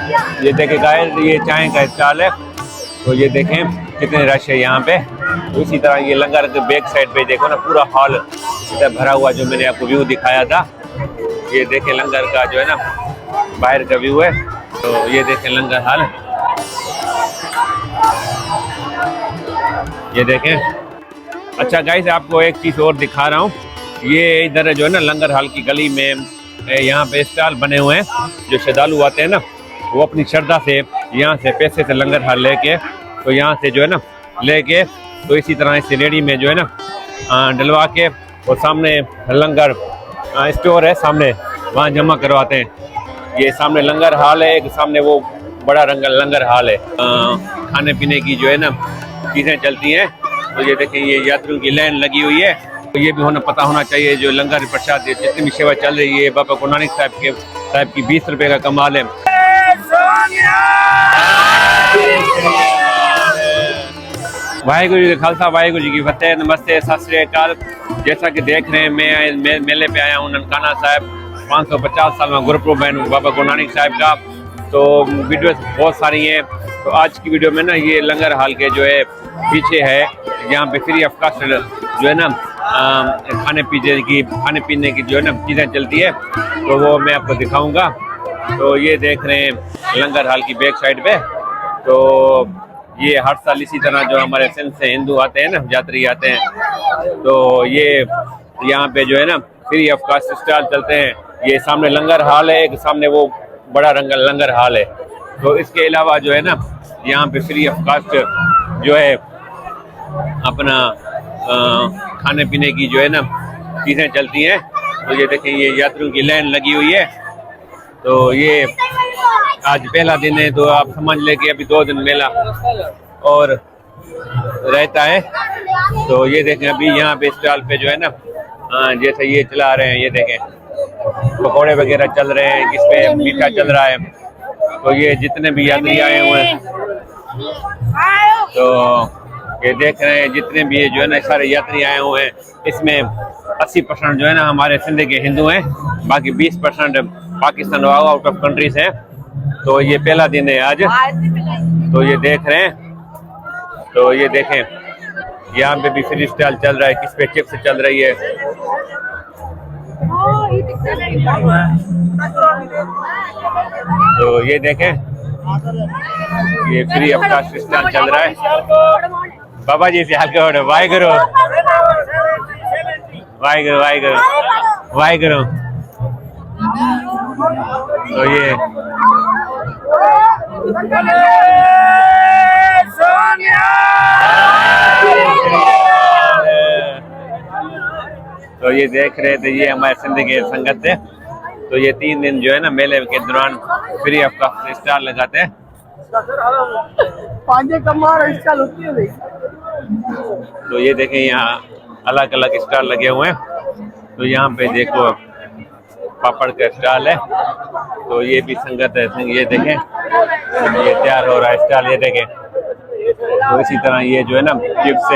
ये देखें गाइस, ये चाय का स्टॉल है। तो ये देखें कितने रश है यहाँ पे। तो इसी तरह ये लंगर के बैक साइड पे देखो ना, पूरा हॉल इधर भरा हुआ, जो मैंने आपको व्यू दिखाया था। ये देखें लंगर का जो है ना बाहर का व्यू है। तो ये देखें लंगर हॉल, ये देखें। अच्छा गाइस, आपको एक चीज़ और दिखा रहा हूँ। ये इधर जो है ना लंगर हॉल की गली में यहाँ पे स्टॉल बने हुए हैं। जो श्रद्धालु आते हैं ना, वो अपनी श्रद्धा से यहाँ से पैसे से लंगर हाल लेके, तो यहाँ से जो है ना लेके, तो इसी तरह इस रेडी में जो है ना डलवा के, और सामने लंगर स्टोर है सामने, वहाँ जमा करवाते हैं। ये सामने लंगर हाल है, एक सामने वो बड़ा लंगर हाल है। खाने पीने की जो है ना चीज़ें चलती हैं। तो ये देखिए, ये यात्रियों की लाइन लगी हुई है। तो ये भी पता होना चाहिए, जो लंगर प्रसाद जितनी भी सेवा चल रही है, बाबा गुरु नानक साहब की 20 रुपए का कमाल है। वाहिगुरु जी का खालसा, वाहिगुरु जी की फतेह। नमस्ते, सत श्री अकाल। जैसा कि देख रहे हैं, मैं मेले पे आया हूँ ननकाना साहब। 550 साल में गुरुपुरब है बाबा गुरु नानक साहब का। तो वीडियोस बहुत सारी हैं। तो आज की वीडियो में ना ये लंगर हाल के जो है पीछे है, यहाँ पे फ्री ऑफ कास्ट जो है ना खाने पीने की जो है ना चीज़ें चलती है। तो वो मैं आपको दिखाऊंगा। तो ये देख रहे हैं लंगर हाल की बैक साइड पे। तो ये हर साल इसी तरह जो हमारे सिंध से हिंदू आते हैं ना, यात्री आते हैं, तो ये यहाँ पे जो है ना फ्री ऑफ कास्ट स्टॉल चलते हैं। ये सामने लंगर हाल है, एक सामने वो बड़ा लंगर हाल है। तो इसके अलावा जो है ना यहाँ पे फ्री ऑफ कास्ट जो है अपना खाने पीने की जो है ना चीज़ें चलती हैं। तो ये देखें, ये यात्रियों की लाइन लगी हुई है। तो ये आज पहला दिन है, तो आप समझ लें कि अभी 2 दिन मेला और रहता है। तो ये देखें, अभी यहाँ पे स्टॉल पे जो है ना जैसे ये चला रहे हैं, ये देखें पकौड़े वगैरह चल रहे हैं, जिसपे मीठा चल रहा है। तो ये जितने भी यात्री आए हुए हैं, तो ये देख रहे हैं जितने भी जो है ना सारे यात्री आए हुए हैं, इसमें 80% जो है ना हमारे सिंध के हिंदू हैं, बाकी 20% पाकिस्तान आउट ऑफ कंट्रीज हैं। तो ये पहला दिन है आज। तो ये देख रहे हैं, तो ये देखें यहाँ पे भी फ्री स्टाइल चल रहा है, किस पे चिप्स चल रही है। तो ये देखें, ये फ्री ऑफ कास्ट स्टाइल चल रहा है। बाबा जी से हल्के वाहिगुरु वाहिगुरु वाहिगुरु वाहिगुरु। तो ये देख रहे थे, ये हमारे सिंध के संगत है। तो ये 3 दिन जो है ना मेले के दौरान फ्री ऑफ कास्ट स्टॉल लगाते हैं। तो ये देखें, यहाँ अलग अलग स्टॉल लगे हुए हैं। तो यहाँ पे देखो पापड़ का स्टॉल है। तो ये भी संगत है, ये देखें, ये तैयार हो रहा है स्टॉल, ये देखें। तो इसी तरह ये जो है ना चिप्स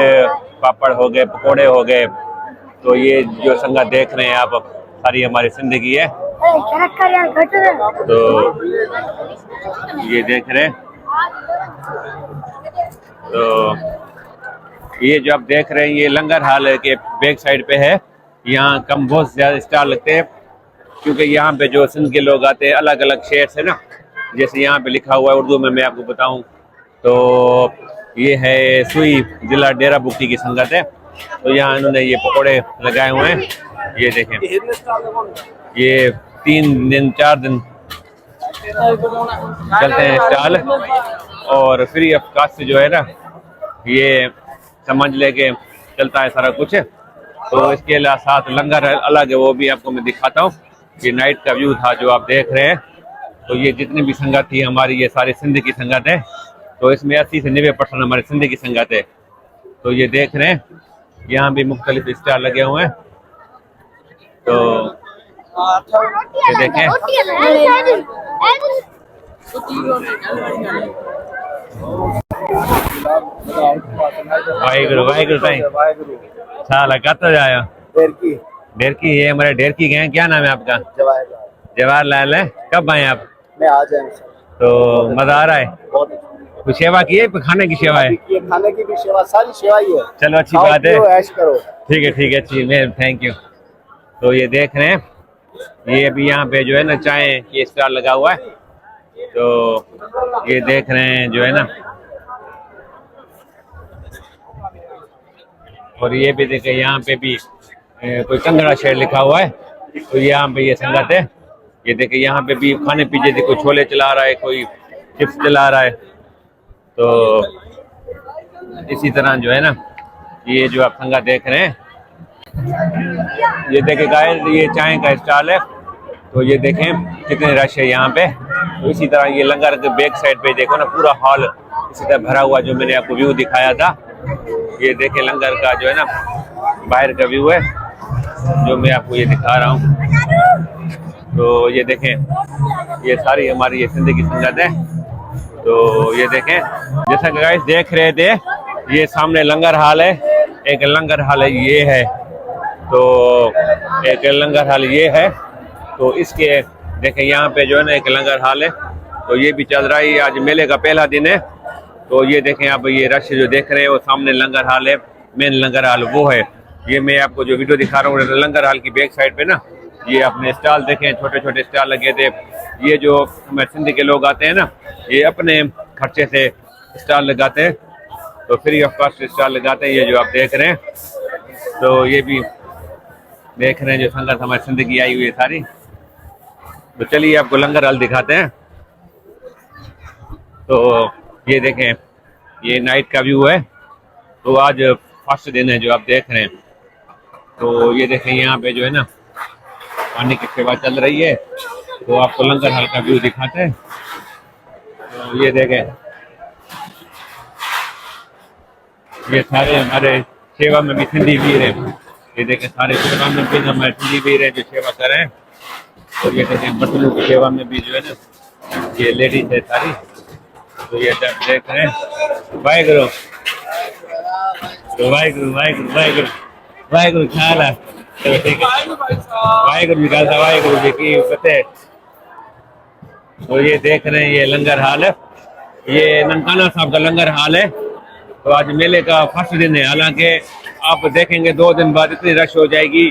पापड़ हो गए, पकोड़े हो गए। तो ये जो संगत देख रहे हैं आप, सारी हमारी जिंदगी है। तो ये देख रहे हैं, तो ये जो आप देख रहे हैं ये लंगर हाल के बैक साइड पे है। यहाँ कम बहुत ज़्यादा स्टॉल लगते हैं, क्योंकि यहाँ पे जो सिंध के लोग आते हैं अलग अलग शहर से ना। जैसे यहाँ पे लिखा हुआ है उर्दू में, मैं आपको बताऊँ तो ये है सुई जिला डेरा बुक्की की संगत है। तो यहाँ इन्होंने ये पकौड़े लगाए हुए हैं, ये देखें। ये 3 दिन 4 दिन चलते हैं स्टॉल, और फ्री ऑफ कास्ट जो है ना ये समझ ले के चलता है सारा कुछ। तो इसके अलावा साथ लंगर अलग है, वो भी आपको मैं दिखाता हूँ। ये नाइट का व्यू था जो आप देख रहे हैं। तो ये जितनी भी संगत थी हमारी, ये सारी सिंध की संगत है। तो इसमें 80 से 90% हमारे सिंध की संगत है। तो ये देख रहे हैं, यहाँ भी मुख्तलिफ स्टॉल लगे हुए हैं। तो ये देखें, वाहिगुरु वाहिगुरु साईं साला कत जाया डेरकी। ये हमारे डेरकी गए। क्या नाम है आपका? जवाहरलाल है। कब आए आप? मैं आज आया। तो मजा आ रहा है। बहुत कुछ सेवा की है, खाने की सेवा है? ये खाने की भी सेवा, सारी सेवा ही है। चलो अच्छी खाओ, बात है। पियो, ऐश करो। ठीक है अच्छी, मैं थैंक यू। तो ये देख रहे हैं, ये अभी यहाँ पे जो है ना चाय की स्टॉल लगा हुआ है। तो ये देख रहे हैं जो है ना, और ये भी देखे यहाँ पे भी कोई कंगड़ा शहर लिखा हुआ है। तो यहाँ पे ये संगत है। ये देखे यहाँ पे भी खाने पीछे से कोई छोले चला रहा है, कोई चिप्स चला रहा है। तो इसी तरह जो है ना, ये जो आप संगत देख रहे हैं, ये देखे गाइस, ये चाय का स्टॉल है। तो ये देखें कितने रश है यहाँ पे। तो इसी तरह ये लंगर के बैक साइड पे देखो ना, पूरा हॉल इसी तरह भरा हुआ, जो मैंने आपको व्यू दिखाया था। ये देखें लंगर का जो है ना बाहर का व्यू है, जो मैं आपको ये दिखा रहा हूँ। तो ये देखें, ये सारी हमारी ये सिंध की संगत है। तो ये देखें, जैसा कि गाइस देख रहे थे, ये सामने लंगर हाल है, एक लंगर हाल है ये है। तो एक लंगर हाल ये है। तो इसके देखें यहाँ पे जो है ना एक लंगर हाल है। तो ये भी चल रहा है, आज मेले का पहला दिन है। तो ये देखें आप, ये रश जो देख रहे हैं वो सामने लंगर हाल है, मेन लंगर हाल वो है। ये मैं आपको जो वीडियो दिखा रहा हूँ लंगर हाल की बैक साइड पे ना, ये अपने स्टॉल देखें, छोटे छोटे स्टॉल लगे थे। ये जो हमारे सिंध के लोग आते हैं ना, ये अपने खर्चे से स्टॉल लगाते हैं, तो फ्री ऑफ कॉस्ट स्टॉल लगाते हैं। ये जो आप देख रहे हैं, तो ये भी देख रहे हैं जो संगत हमारी सिंध की आई हुई है सारी। तो चलिए आपको लंगर हाल दिखाते हैं। तो ये देखें, ये नाइट का व्यू है। तो आज फर्स्ट दिन है जो आप देख रहे हैं। तो ये देखें यहाँ पे जो है ना पानी की सेवा चल रही है। तो आपको लंगर हाल का व्यू दिखाते हैं। तो ये देखें, ये सारे हमारे सेवा में भी सिंधी वीर हैं। ये देखें सारे सेवा में भी हमारे सिंधी वीर हैं जो सेवा कर रहे हैं। और ये देखें बर्तनों की सेवा में भी जो है ना ये लेडीज है सारी। तो ये जब देख रहे हैं, वाहेगुरु वाहेगुरु वाहेगुरु वाहेगुरु वाहेगुरु ख्याल है। चलो ठीक है, वाहेगुरु जी का वाहेगुरु जी की फतेह। तो ये देख रहे हैं, ये लंगर हाल है, ये ननकाना साहब का लंगर हाल है। तो आज मेले का फर्स्ट दिन है। हालांकि आप देखेंगे 2 दिन बाद इतनी रश हो जाएगी।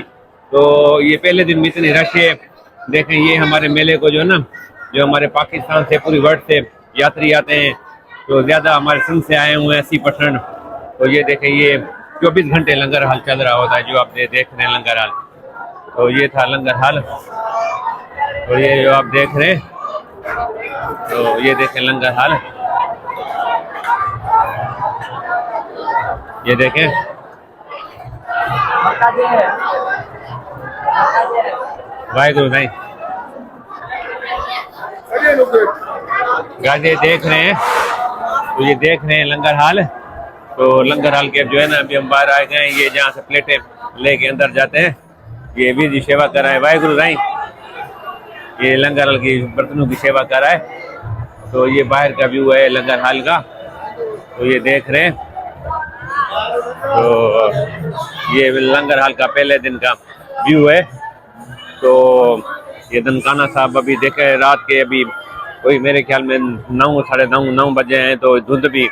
तो ये पहले दिन में इतनी रश है। देखें ये हमारे मेले को जो है ना, जो हमारे पाकिस्तान से पूरी वर्ल्ड से यात्री आते हैं, तो ज़्यादा हमारे सिंध से आए हुए हैं 80%। तो ये देखें, ये 24 घंटे लंगर हाल चल रहा होता है, जो आप देख रहे हैं लंगर हाल। तो ये था लंगर हाल। तो ये जो आप देख रहे हैं, तो ये देखें लंगर हाल, ये देखें। वाहेगुरु भाई, गाजे देख रहे हैं। तो ये देख रहे हैं लंगर हाल। तो लंगर हाल के जो है ना, अभी हम बाहर आ गए हैं। ये जहाँ से प्लेटें लेके अंदर जाते हैं, ये वीर जी सेवा कर रहा है। वाहेगुरु भाई, ये लंगर हाल की बर्तनों की सेवा कर रहा है। तो ये बाहर का व्यू है लंगर हाल का। तो ये देख रहे हैं, तो ये लंगर हाल का पहले दिन का व्यू है। तो ये ननकाना साहब अभी देखे रात के, अभी कोई मेरे ख्याल में 9 साढ़े 9 बजे हैं। तो धुंध भी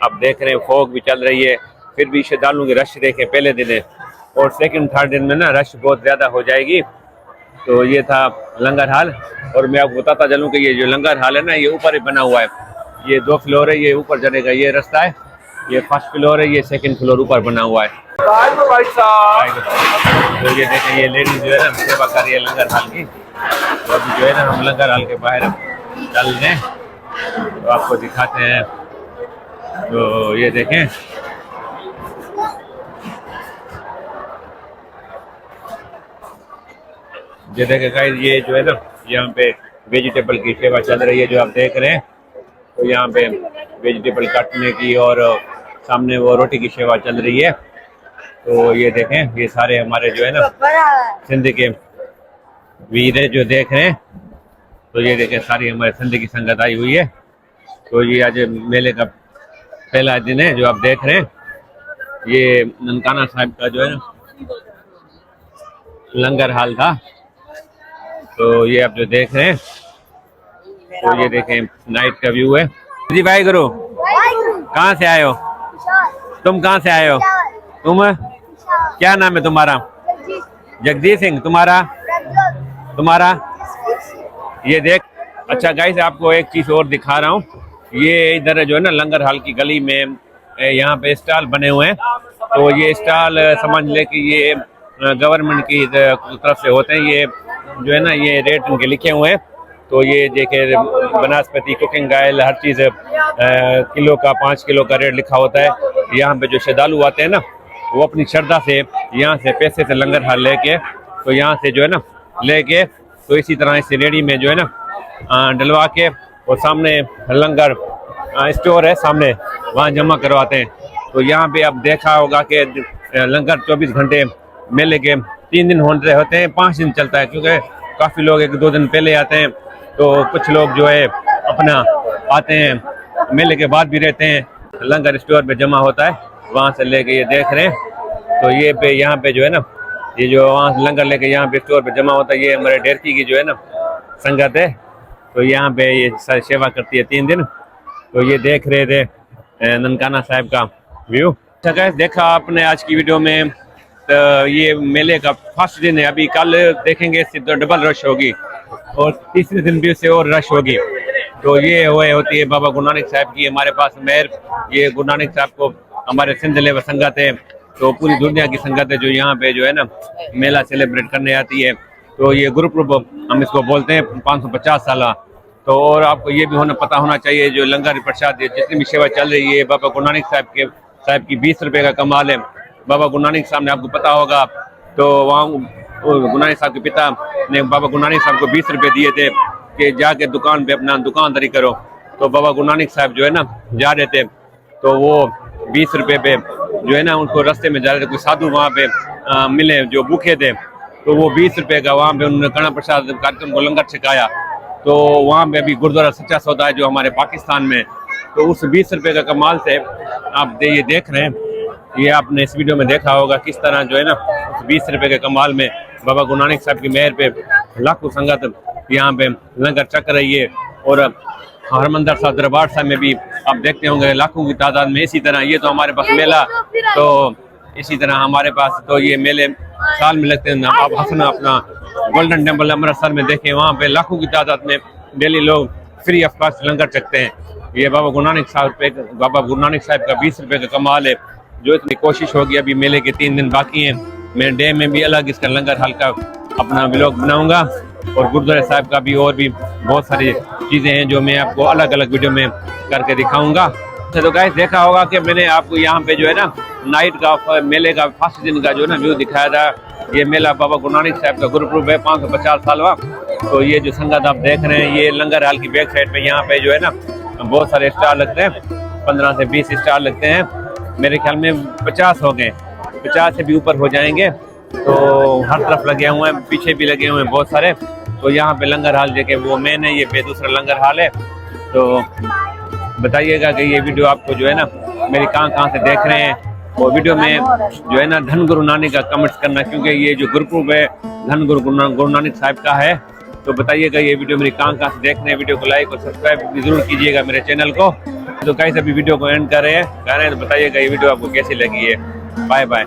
आप देख रहे हैं, फॉग भी चल रही है। फिर भी श्रद्धालुओं की रश देखें, पहले दिन है। और सेकंड थर्ड दिन में ना रश बहुत ज़्यादा हो जाएगी। तो ये था लंगर हाल। और मैं आपको बताता चलूँ कि ये जो लंगर हाल है ना, ये ऊपर ही बना हुआ है। ये 2 फ्लोर है, ये ऊपर जाने का ये रास्ता है। ये फर्स्ट फ्लोर है, ये सेकंड फ्लोर ऊपर बना हुआ है। तो ये देखें, ये लेडीज जो है ना सेवा कर रही है लंगर हाल की। तो अभी जो है ना हम लंगर हाल के बाहर चल रहे हैं, तो आपको दिखाते हैं। तो ये देखें, ये देखें गाइस, ये जो है ना यहाँ पे वेजिटेबल की सेवा चल रही है, जो आप देख रहे हैं। तो यहाँ पे वेजिटेबल काटने की और सामने वो रोटी की सेवा चल रही है। तो ये देखें, ये सारे हमारे जो है ना सिंध के वीर है जो देख रहे हैं। तो ये देखें, सारी हमारे सिंध की संगत आई हुई है। तो ये आज मेले का पहला दिन है, जो आप देख रहे हैं। ये ननकाना साहब का जो है ना लंगर हाल था। तो ये आप जो देख रहे हैं, तो ये देखें नाइट का व्यू है जी। भाई गुरु कहाँ से आए हो? तुम कहाँ से आए हो? तुम क्या नाम है तुम्हारा? जगदीश सिंह। तुम्हारा ये देख। अच्छा गाइस, आपको एक चीज और दिखा रहा हूँ। ये इधर जो है ना लंगर हाल की गली में यहाँ पे स्टॉल बने हुए हैं। तो ये स्टॉल समझ ले कि ये गवर्नमेंट की तरफ से होते हैं। ये जो है ना ये रेट उनके लिखे हुए हैं। तो ये देखे वनस्पति कुकिंग ऑयल हर चीज़ किलो का 5 किलो का रेट लिखा होता है। यहाँ पे जो श्रद्धालु आते हैं ना वो अपनी श्रद्धा से यहाँ से पैसे से लंगर हाल लेके तो यहाँ से जो है ना लेके तो इसी तरह इस रेडी में जो है ना डलवा के और सामने लंगर स्टोर है सामने, वहाँ जमा करवाते हैं। तो यहाँ पे अब देखा होगा कि लंगर 24 घंटे मेले के 3 दिन होते हैं, 5 दिन चलता है क्योंकि काफ़ी लोग 1-2 दिन पहले आते हैं। तो कुछ लोग जो है अपना आते हैं मेले के बाद भी रहते हैं। लंगर स्टोर पे जमा होता है, वहाँ से लेके ये देख रहे हैं। तो ये पे यहाँ पे जो है ना ये जो वहाँ से लंगर लेके यहाँ पे स्टोर पे जमा होता है। ये हमारे डेरकी की जो है ना संगत है। तो यहाँ पे ये सेवा करती है 3 दिन। तो ये देख रहे थे ननकाना साहब का व्यू। अच्छा गाइस, देखा आपने आज की वीडियो में। तो ये मेले का फर्स्ट दिन है। अभी कल देखेंगे तो डबल रश होगी और तीसरे दिन भी उससे और रश होगी। तो ये होती है बाबा गुरु नानक साहब की हमारे पास मेहर। ये गुरु नानक साहब को हमारे सिंध लेवल संगत है। तो पूरी दुनिया की संगत है जो यहाँ पे जो है ना मेला सेलिब्रेट करने आती है। तो ये गुरुपुरब हम इसको बोलते हैं 550 साल। तो और आपको ये भी पता होना चाहिए जो लंगर प्रसाद जितनी भी सेवा चल रही है बाबा गुरु नानक साहब की 20 रुपये का कमाल है। बाबा गुरु नानक साहब ने आपको पता होगा। तो वहाँ गुरु नानक साहब के पिता ने बाबा गुरु नानक साहब को 20 रुपये दिए थे कि जाके दुकान पे अपना दुकानदारी करो। तो बाबा गुरु नानक साहब जो है ना जा रहे थे तो वो 20 रुपये पे जो है ना उनको रास्ते में जा रहे थे। कोई साधु वहाँ पे मिले जो भूखे थे। तो वो 20 रुपये का वहाँ पे उन्होंने कड़ा प्रसाद कार्यक्रम को लंगर छिकाया। तो वहाँ पे अभी गुरुद्वारा सच्चा सौदा है जो हमारे पाकिस्तान में। तो उस 20 रुपये का कमाल से आप ये देख रहे हैं। ये आपने इस वीडियो में देखा होगा किस तरह जो है ना उस 20 रुपये के कमाल में बाबा गुरु नानक साहब की मेहर पे लाखों संगत यहाँ पे लंगर चक रही है। और हरमंदिर साहब दरबार साहब में भी आप देखते होंगे लाखों की तादाद में। इसी तरह ये तो हमारे पास मेला तो इसी तरह हमारे पास तो ये मेले साल में लगते हैं। आप हसना अपना गोल्डन टेम्पल अमृतसर में देखें, वहाँ पे लाखों की तादाद में डेली लोग फ्री ऑफ कॉस्ट लंगर चखते हैं। ये बाबा गुरु नानक साहब का 20 रुपये का कमाल है जो इतनी कोशिश होगी। अभी मेले के 3 दिन बाकी हैं। मैं डे में भी अलग इसका लंगर हाल का अपना व्लॉग बनाऊंगा और गुरुद्वारा साहब का भी और भी बहुत सारी चीज़ें हैं जो मैं आपको अलग अलग वीडियो में करके दिखाऊंगा। तो गाइस, देखा होगा कि मैंने आपको यहाँ पे जो है ना नाइट का मेले का फर्स्ट दिन का जो है ना व्यू दिखाया था। ये मेला बाबा गुरु नानक साहब का गुरुपुरब है 550 सालवा। तो ये जो संगत आप देख रहे हैं ये लंगर हाल की बैक साइड पे यहाँ पे जो है ना बहुत सारे स्टॉल लगते हैं। 15 से 20 स्टॉल लगते हैं। मेरे ख्याल में 50 हो गए, 50 से भी ऊपर हो जाएंगे। तो हर तरफ लगे हुए हैं, पीछे भी लगे हुए हैं बहुत सारे। तो यहाँ पे लंगर हाल देखे वो मेन है, ये पे दूसरा लंगर हाल है। तो बताइएगा कि ये वीडियो आपको जो है ना मेरी कहाँ से देख रहे हैं। और वीडियो में जो है ना धन गुरु नानक का कमेंट्स करना क्योंकि ये जो गुरुपुरब है धन गुरु नानक साहब का है। तो बताइएगा ये वीडियो मेरी कहाँ से देख रहे हैं। वीडियो को लाइक और सब्सक्राइब भी जरूर कीजिएगा मेरे चैनल को। तो कैसे अभी वीडियो को एंड कर रहे हैं तो बताइएगा ये वीडियो आपको कैसी लगी है। Bye bye.